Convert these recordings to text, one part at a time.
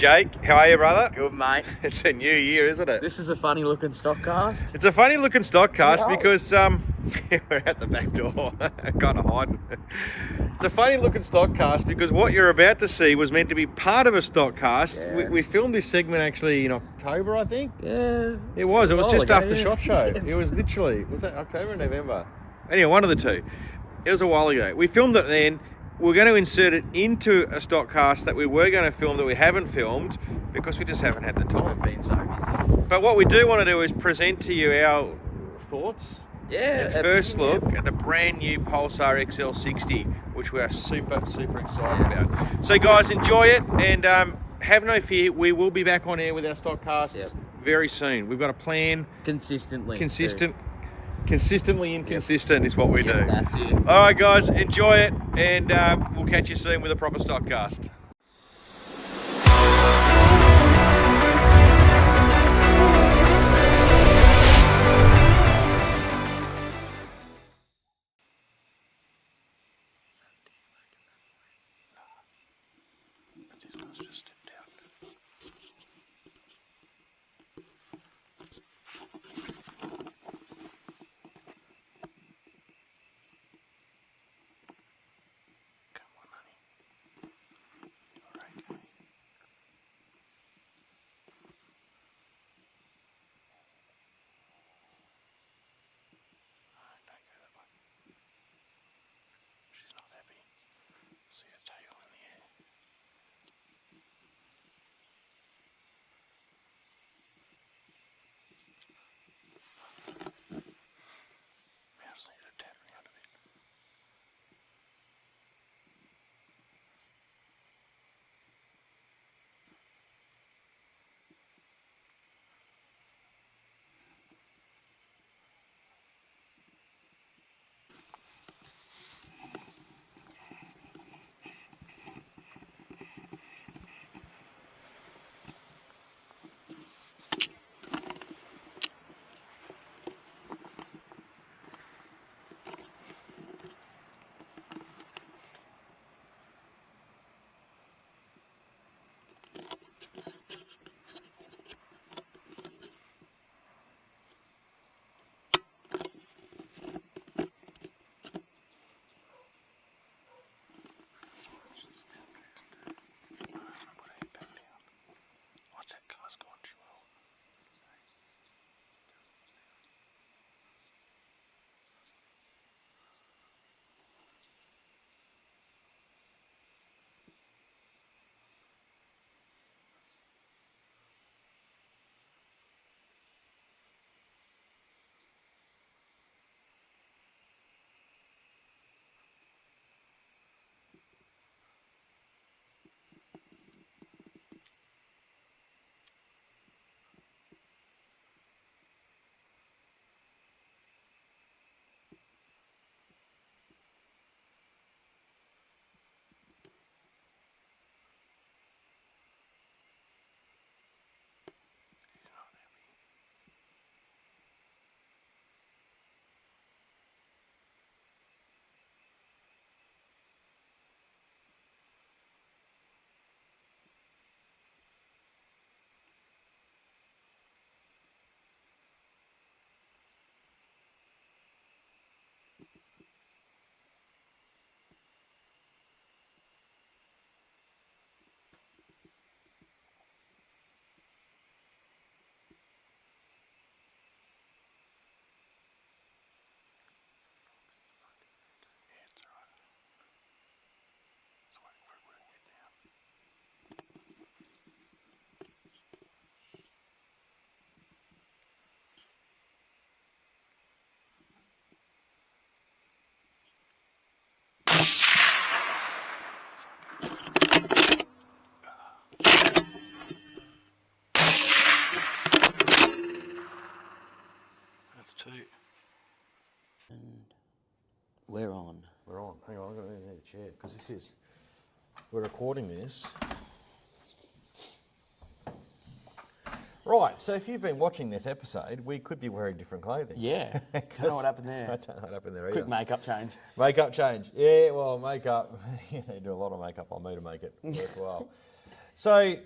Jake, how are you, brother? Good, mate. It's a new year, isn't it? This is a funny looking stock cast. It's a funny looking stock cast Yeah. because we're at the back door, kind of hiding. It's a funny looking stock cast because what you're about to see was meant to be part of a stock cast. Yeah. We filmed this segment actually in October, I think. Yeah. It was just ago, after yeah. SHOT Show. It was literally, was that October or November? Anyway, one of the two. It was a while ago. We filmed it then. We're going to insert it into a stock cast that we were going to film that we haven't filmed because we just haven't had the time. I've been so busy. But what we do want to do is present to you our thoughts. Yeah. And first look at the brand new Pulsar XL60, which we are super excited about. So guys, enjoy it and have no fear. We will be back on air with our stock casts very soon. We've got a plan. Consistently Inconsistent is what we do. That's it. All right, guys, enjoy it, and we'll catch you soon with a proper stock cast. See a tail in the air. Mouse need to tap around a bit. What's that guy's gone too well? That's two. And we're on. We're on. Hang on, I'm going to need a chair because we're recording this. Right, so if you've been watching this episode, we could be wearing different clothing. Yeah. Don't know what happened there. I don't know what happened there either. Quick makeup change. Makeup change. Yeah, well, makeup. You need to do a lot of makeup on me to make it worthwhile. So,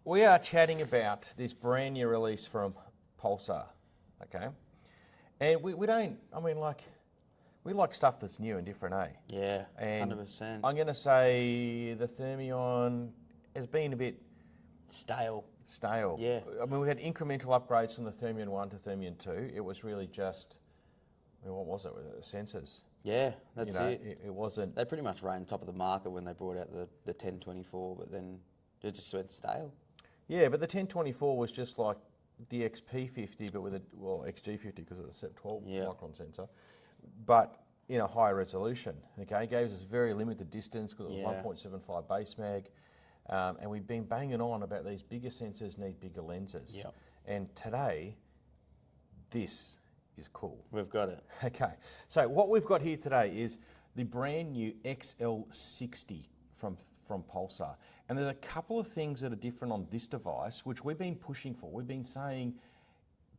We are chatting about this brand new release from Pulsar, okay? And we don't, I mean, like, we like stuff that's new and different, eh? Yeah, And 100%. I'm going to say the Thermion has been a bit Stale. stale. Yeah. I mean, we had incremental upgrades from the Thermion 1 to Thermion 2. It was really just, I mean, what was it? Sensors. Yeah, that's You know, it. It wasn't. They pretty much ran top of the market when they brought out the 1024, but then it just went stale. Yeah, but the 1024 was just like the XP50, but with a, well, XG50 because of the 12 micron sensor, but in a higher resolution. Okay, it gave us very limited distance because it was 1.75 base mag, and we've been banging on about these bigger sensors need bigger lenses. Yep. And today, this is cool. We've got it. Okay, so what we've got here today is the brand new XL60 from Pulsar. And there's a couple of things that are different on this device, which we've been pushing for. We've been saying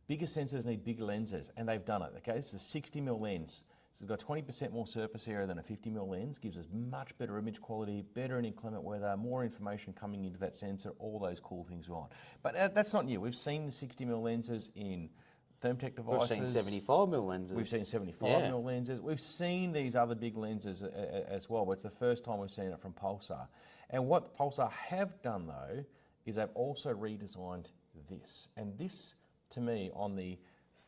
bigger sensors need bigger lenses, and they've done it. Okay, this is a 60mm lens. So it's got 20% more surface area than a 50mm lens, gives us much better image quality, better in inclement weather, more information coming into that sensor, all those cool things are on. But that's not new. We've seen the 60mm lenses in Thermtech devices. We've seen 75mm lenses. We've seen 75mm lenses. We've seen these other big lenses as well, but it's the first time we've seen it from Pulsar. And what Pulsar have done though, is they've also redesigned this. And this, to me, on the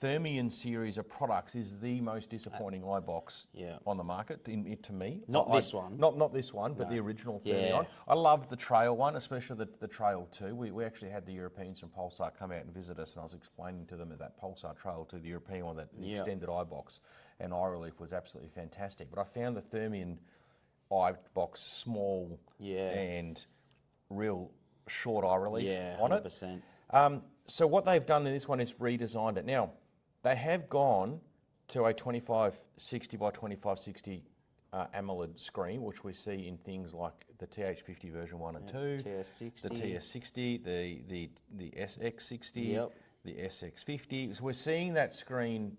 Thermion series of products is the most disappointing eye box on the market, to me. Not this one. Not this one, but the original Thermion. I love the Trail one, especially the Trail 2. We actually had the Europeans from Pulsar come out and visit us, and I was explaining to them that Pulsar Trail 2, the European one, that extended eye box and eye relief was absolutely fantastic. But I found the Thermion eye box small and real short eye relief on 100%. it. So what they've done in this one is redesigned it. Now, they have gone to a 2560 by 2560 AMOLED screen, which we see in things like the TH50 version 1 and 2, TS60. the TS60, the SX60, the SX50. So we're seeing that screen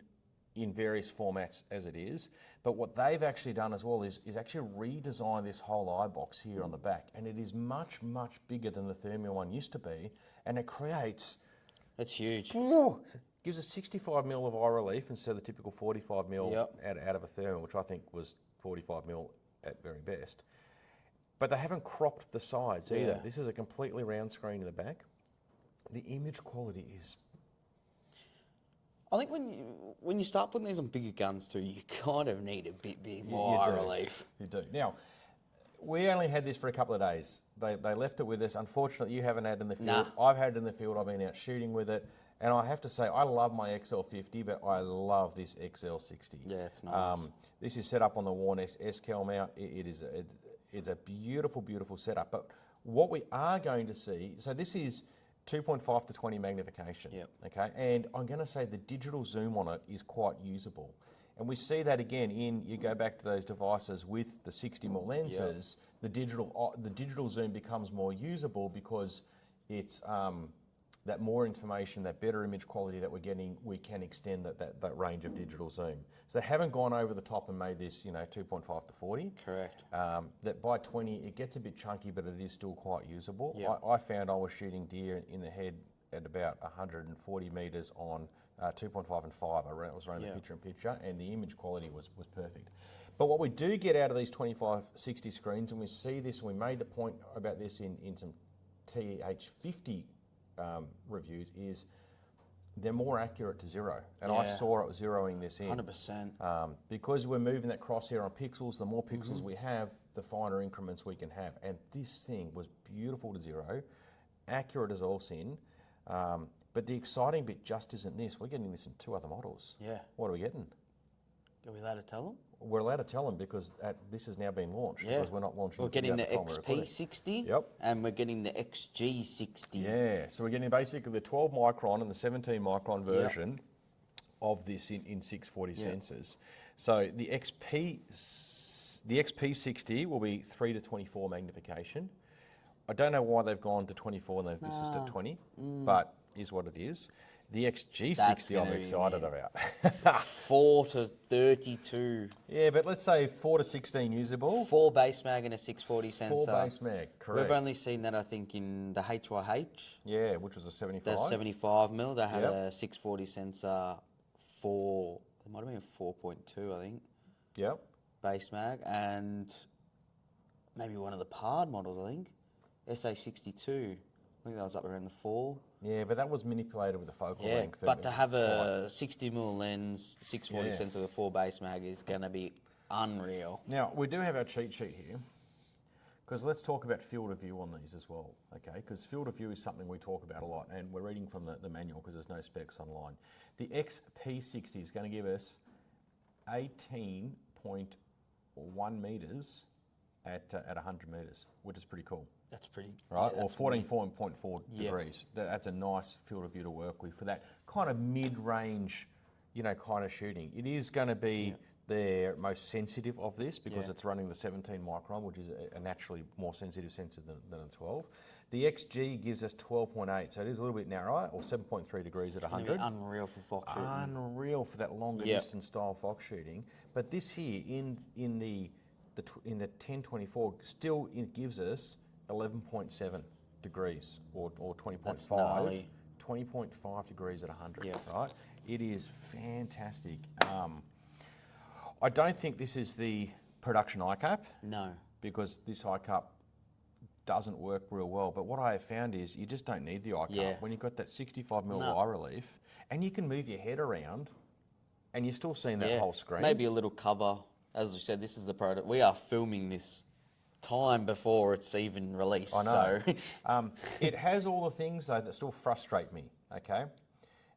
in various formats as it is, but what they've actually done as well is actually redesign this whole eye box here on the back, and it is much, much bigger than the Thermion one used to be, and it creates... That's huge. Gives us 65mm of eye relief instead of the typical 45mm out of a Thermion, which I think was 45mm at very best. But they haven't cropped the sides either. This is a completely round screen in the back. The image quality is... I think when you start putting these on bigger guns too, you kind of need a bit more eye relief. You do. Now, we only had this for a couple of days. They left it with us. Unfortunately, you haven't had it in the field. I've had it in the field. I've been out shooting with it. And I have to say, I love my XL50, but I love this XL60. Yeah, it's nice. This is set up on the Warren S-Cal mount. It's a beautiful, beautiful setup. But what we are going to see, so this is 2.5 to 20 magnification. Okay, and I'm going to say the digital zoom on it is quite usable. And we see that again you go back to those devices with the 60mm lenses, the digital zoom becomes more usable because it's that more information, that better image quality that we're getting, we can extend that range of digital zoom. So they haven't gone over the top and made this, 2.5 to 40. Correct. That by 20, it gets a bit chunky, but it is still quite usable. Yep. I found I was shooting deer in the head at about 140 metres on 2.5 and 5. I was running the picture-in-picture, and the image quality was perfect. But what we do get out of these 2560 screens, and we see this, and we made the point about this in some TH50 reviews, is they're more accurate to zero. And I saw it was zeroing this in. 100%. Because we're moving that crosshair on pixels, the more pixels we have, the finer increments we can have. And this thing was beautiful to zero, accurate as all sin. But the exciting bit just isn't this. We're getting this in 2 other models. Yeah. What are we getting? Are we allowed to tell them? We're allowed to tell them because this has now been launched. Because we're not launching. We're getting the XP60 and we're getting the XG60. Yeah, so we're getting basically the 12 micron and the 17 micron version of this in 640 sensors. So the XP60 will be 3 to 24 magnification. I don't know why they've gone to 24 and this is at 20, but is what it is. The That's XG60 I'm gonna be, excited man. about. 4 to 32. Yeah, but let's say 4 to 16 usable. 4 base mag and a 640 sensor. 4 base mag, correct. We've only seen that, I think, in the HYH. Yeah, which was a 75. The 75 mil, they had Yep. a 640 sensor for, it might have been 4.2, I think, Yep. base mag, and maybe one of the PARD models, I think, SA62. I think that was up around the 4. Yeah, but that was manipulated with the focal Yeah, length. but to have a 60 mil lens, 640 Yeah. sensor with 4 base mag is going to be unreal. Now, we do have our cheat sheet here, because let's talk about field of view on these as well, okay? Because field of view is something we talk about a lot, and we're reading from the manual because there's no specs online. The XP60 is going to give us 18.1 metres at 100 metres, which is pretty cool. That's pretty, Right, yeah, or that's 14.4 Yeah. degrees. That's a nice field of view to work with for that kind of mid-range, kind of shooting. It is going to be the most sensitive of this because Yeah. it's running the 17 micron, which is a naturally more sensitive sensor than a 12. The XG gives us 12.8, so it is a little bit narrower, or 7.3 degrees at It's gonna 100. be unreal for fox shooting. Unreal for that longer Yep. distance style fox shooting. But this here in the 1024 still it gives us 11.7 degrees or 20.5. That's gnarly. 20.5 degrees at 100. Yep. Right. It is fantastic. I don't think this is the production ICAP No. because this ICAP doesn't work real well. But what I have found is you just don't need the ICAP Yeah. when you've got that 65 mm No. eye relief and you can move your head around and you're still seeing that whole screen. Maybe a little cover. As you said, this is the product. We are filming this time before it's even released. I know. So. It has all the things though that still frustrate me, okay?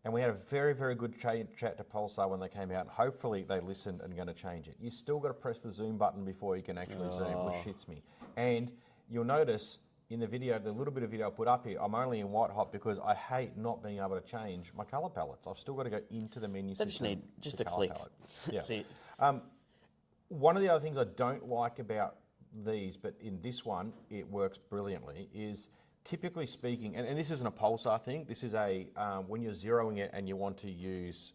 And we had a very, very good chat to Pulsar when they came out. Hopefully they listened and are going to change it. You still got to press the zoom button before you can actually zoom, which shits me. And you'll notice in the video, the little bit of video I put up here, I'm only in white hot because I hate not being able to change my color palettes. I've still got to go into the menu They just system. need just the a colour click. palette. That's it. One of the other things I don't like about these, but in this one, it works brilliantly, is typically speaking, and this isn't a Pulsar thing, this is a, when you're zeroing it and you want to use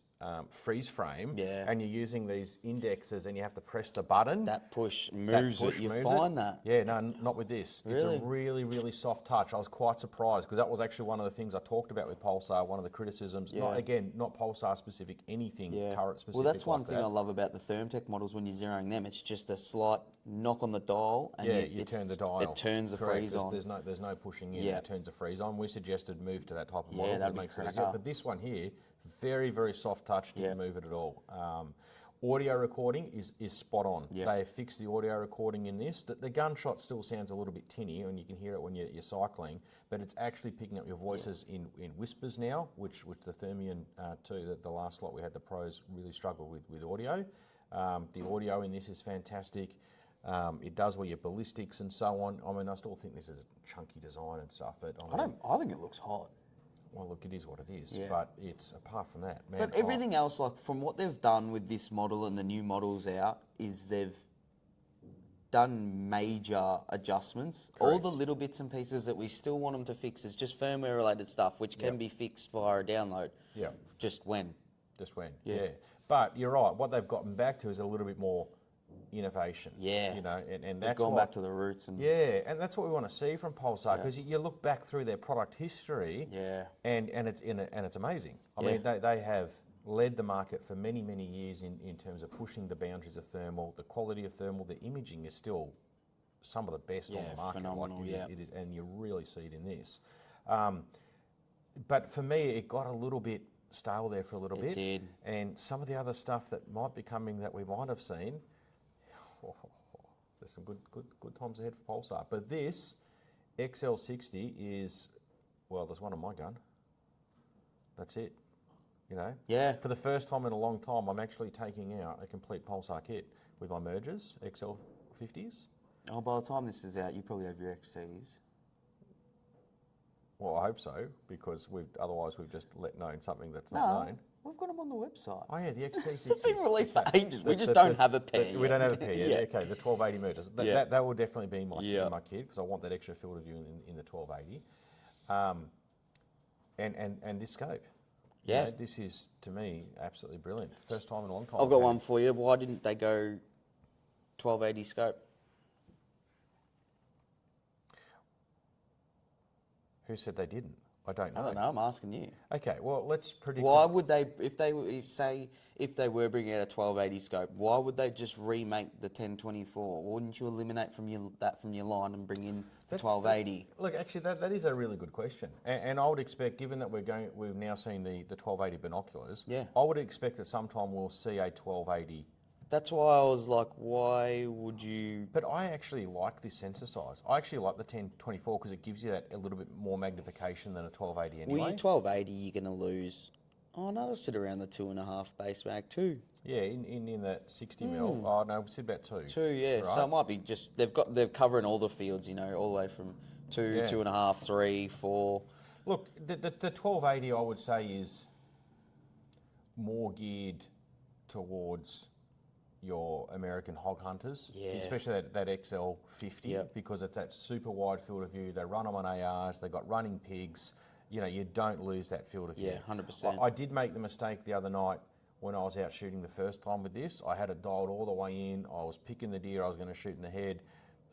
freeze frame, Yeah. and you're using these indexes and you have to press the button. That push that moves push it. You moves find that. Yeah, no, not with this. It's Really? a really, really soft touch. I was quite surprised because that was actually one of the things I talked about with Pulsar, one of the criticisms. Yeah. Not Pulsar specific, anything turret specific. Well, that's one like thing that. I love about the Thermtech models when you're zeroing them. It's just a slight knock on the dial, and You turn the dial. It turns the Correct. freeze on. There's no pushing in. Yeah. It turns the freeze on. We suggested move to that type of Yeah, model. That that'd be makes it cracker. easier. But this one here, very, very soft touch. Didn't Yeah. move it at all. Audio recording is spot on. Yeah. They have fixed the audio recording in this. The gunshot still sounds a little bit tinny, and you can hear it when you're cycling. But it's actually picking up your voices in whispers now, which the Thermion 2, the last lot we had, the pros really struggled with audio. The audio in this is fantastic. It does all your ballistics and so on. I mean, I still think this is a chunky design and stuff, but I think it looks hot. well, look, it is what it is. Yeah. But it's apart from that, man. But everything else, like from what they've done with this model and the new models out, is they've done major adjustments. All the little bits and pieces that we still want them to fix is just firmware related stuff, which can be fixed via a download. Yeah. Just when. Just when. Yeah. Yeah. But you're right. What they've gotten back to is a little bit more innovation. Yeah. You know, and They've that's gone what, back to the roots and Yeah, and that's what we want to see from Pulsar because you look back through their product history. Yeah. And it's amazing. I Yeah. mean, they have led the market for many, many years in terms of pushing the boundaries of thermal. The quality of thermal, the imaging is still some of the best on the market. phenomenal, It is, and you really see it in this. But for me, it got a little bit stale there for a little It bit. did. And some of the other stuff that might be coming that we might have seen, there's some good times ahead for Pulsar. But this XL60 is, well, there's one on my gun. That's it. You know? Yeah. For the first time in a long time, I'm actually taking out a complete Pulsar kit with my mergers, XL50s. Oh, by the time this is out, you probably have your XTs. Well, I hope so, because otherwise we've just let known something that's not known. We've got them on the website. Oh yeah, the XT60. It's been released for ages. We just don't have a pair We don't yet. have a pair yet. Yeah. Okay, the 1280 mergers. Yeah. That will definitely be in my Yeah. kit because I want that extra field of view in the 1280. And this scope. Yeah. know, this is, to me, absolutely brilliant. First time in a long time. I've got one for you. Why didn't they go 1280 scope? Who said they didn't? I don't know. I don't know. I'm asking you. Okay, well, let's predict. Why would they, if they were bringing out a 1280 scope, why would they just remake the 1024? Wouldn't you eliminate from your line and bring in the 1280? Look, actually, that is a really good question, and I would expect, given that we've now seen the 1280 binoculars, Yeah. I would expect that sometime we'll see a 1280. That's why I was like, why would you? But I actually like this sensor size. I actually like the 1024 because it gives you that a little bit more magnification than a 1280 anyway. Well, your 1280, you're going to lose. Oh no, it'll sit around the 2.5 base mag too. Yeah, in that 60 mil. Oh no, we said about 2. 2, yeah. Right? So it might be just they're covering all the fields, you know, all the way from 2, Yeah. 2.5, 3, 4. Look, the 1280 I would say is more geared towards your American hog hunters, Yeah. especially that XL50, Yep. because it's that super wide field of view. They run them on ARs. They got running pigs. You know, you don't lose that field of view. Yeah, 100%. I did make the mistake the other night when I was out shooting the first time with this. I had it dialed all the way in. I was picking the deer I was going to shoot in the head.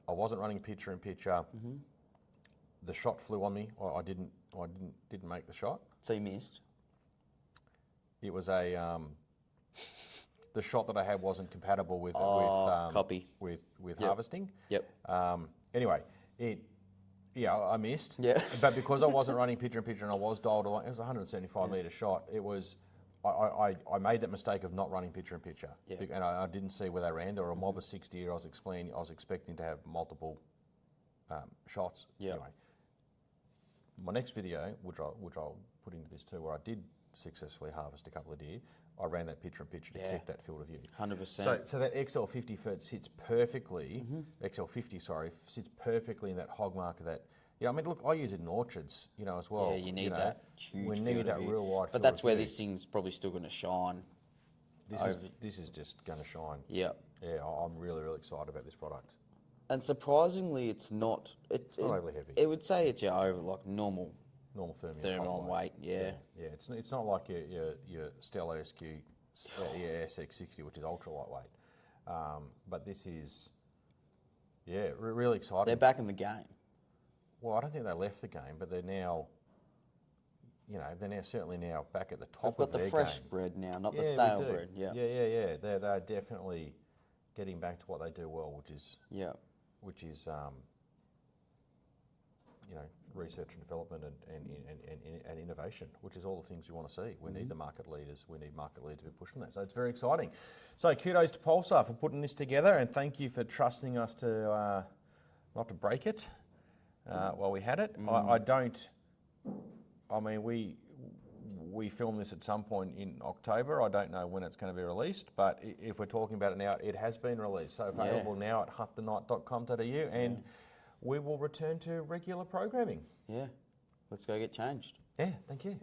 I wasn't running picture in picture. Mm-hmm. The shot flew on me. I didn't make the shot. So you missed. It was a the shot that I had wasn't compatible with copy. with Yep. harvesting. Yep. Anyway, I missed. Yeah. But because I wasn't running picture in picture and I was dialed along, it was a 175 metre shot. It was I made that mistake of not running picture in picture. Yeah. And I didn't see where they ran. There were a mob of 6 deer. I was expecting to have multiple shots. Yeah. Anyway, my next video, which I'll put into this too, where I did successfully harvest a couple of deer, I ran that picture in picture to keep that field of view. 100%. So that XL50 sits perfectly, XL50, sorry, sits perfectly in that hog marker that, I mean, look, I use it in orchards, as well. Yeah, you need that huge We field need of that view. real wide But field that's of where view. this thing's probably still going to shine. This is just going to shine. Yeah. Yeah, I'm really, really excited about this product. And surprisingly, it's not. It's not overly heavy. It would say it's your over like normal Normal thermal weight. Yeah. Yeah, it's not like your Stella SQ, your SX60, which is ultra lightweight. But this is, really exciting. They're back in the game. Well, I don't think they left the game, but they're now, certainly now back at the top They've of got their the fresh game. bread now, not the Yeah, we stale do. bread. Yeah. Yeah. They're definitely getting back to what they do well, which is research and development and innovation, which is all the things we want to see. We need the market leaders. We need market leaders to be pushing that. So it's very exciting. So kudos to Pulsar for putting this together, and thank you for trusting us to not to break it while we had it. We filmed this at some point in October. I don't know when it's going to be released, but if we're talking about it now, it has been released. So available now at huntthenight.com.au, and we will return to regular programming. Yeah. Let's go get changed. Yeah, thank you.